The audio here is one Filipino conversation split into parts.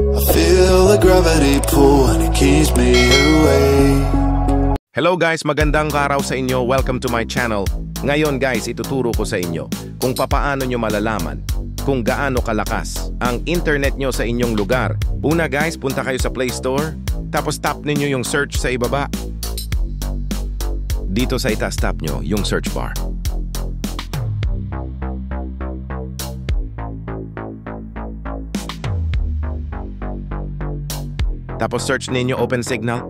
I feel the gravity pull and it keeps me away. Hello guys, magandang araw sa inyo. Welcome to my channel. Ngayon guys, ituturo ko sa inyo kung papaano nyo malalaman kung gaano kalakas ang internet nyo sa inyong lugar. Una guys, punta kayo sa Play Store, tapos tap ninyo yung search sa ibaba. Dito sa itaas tap nyo yung search bar. Tapos search ninyo Open Signal.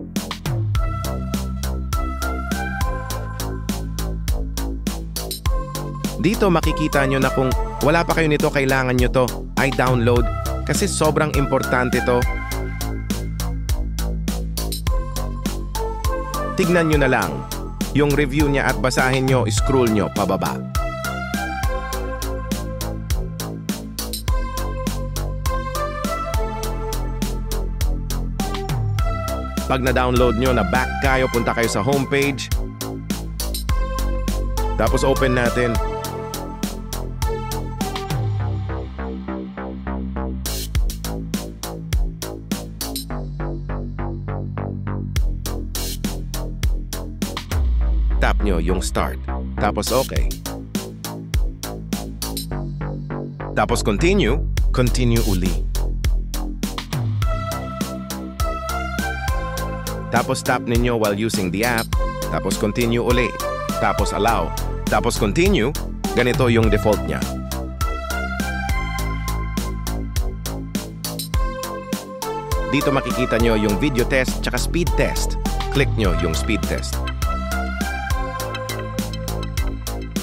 Dito makikita nyo na kung wala pa kayo nito, kailangan nyo to ay download kasi sobrang importante to. Tignan nyo na lang yung review niya at basahin nyo, scroll nyo pababa. Pag na-download nyo, na back kayo, punta kayo sa homepage. Tapos open natin. Tap nyo yung start. Tapos okay. Tapos continue. Continue uli. Tapos tap ninyo while using the app. Tapos continue uli. Tapos allow. Tapos continue. Ganito yung default niya. Dito makikita nyo yung video test tsaka speed test. Click nyo yung speed test.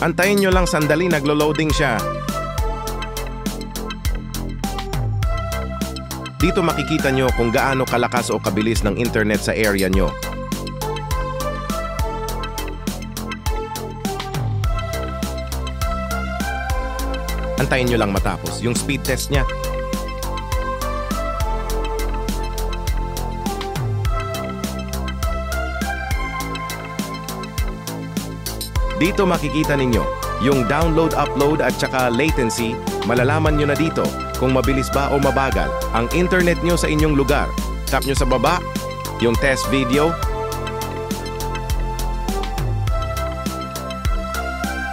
Antayin nyo lang sandali, naglo-loading siya. Dito makikita nyo kung gaano kalakas o kabilis ng internet sa area nyo. Antayin nyo lang matapos yung speed test niya. Dito makikita ninyo yung download, upload at saka latency. Malalaman nyo na dito kung mabilis ba o mabagal ang internet nyo sa inyong lugar. Tap nyo sa baba yung test video.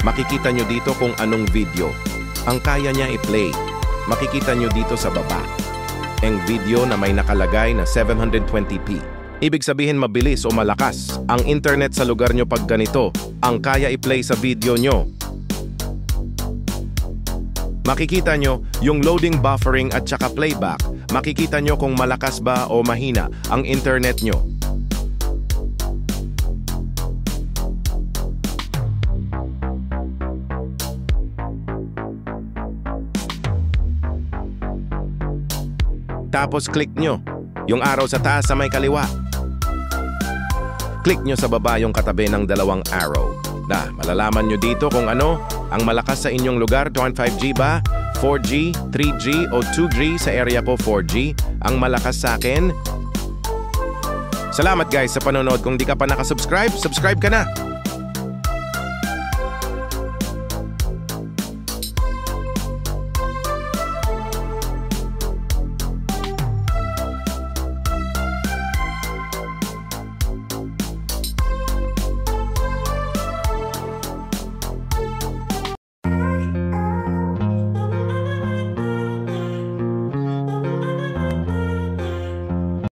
Makikita nyo dito kung anong video ang kaya niya i-play. Makikita nyo dito sa baba ang video na may nakalagay na 720p. Ibig sabihin mabilis o malakas ang internet sa lugar nyo pag ganito ang kaya i-play sa video nyo. Makikita nyo yung loading, buffering at saka playback. Makikita nyo kung malakas ba o mahina ang internet nyo. Tapos click nyo yung arrow sa taas sa may kaliwa. Click nyo sa baba yung katabi ng dalawang arrow. Malalaman nyo dito kung ano ang malakas sa inyong lugar. 2.5G ba? 4G, 3G o 2G? Sa area ko 4G ang malakas sa akin. Salamat guys sa panonood. Kung di ka pa nakasubscribe, subscribe ka na.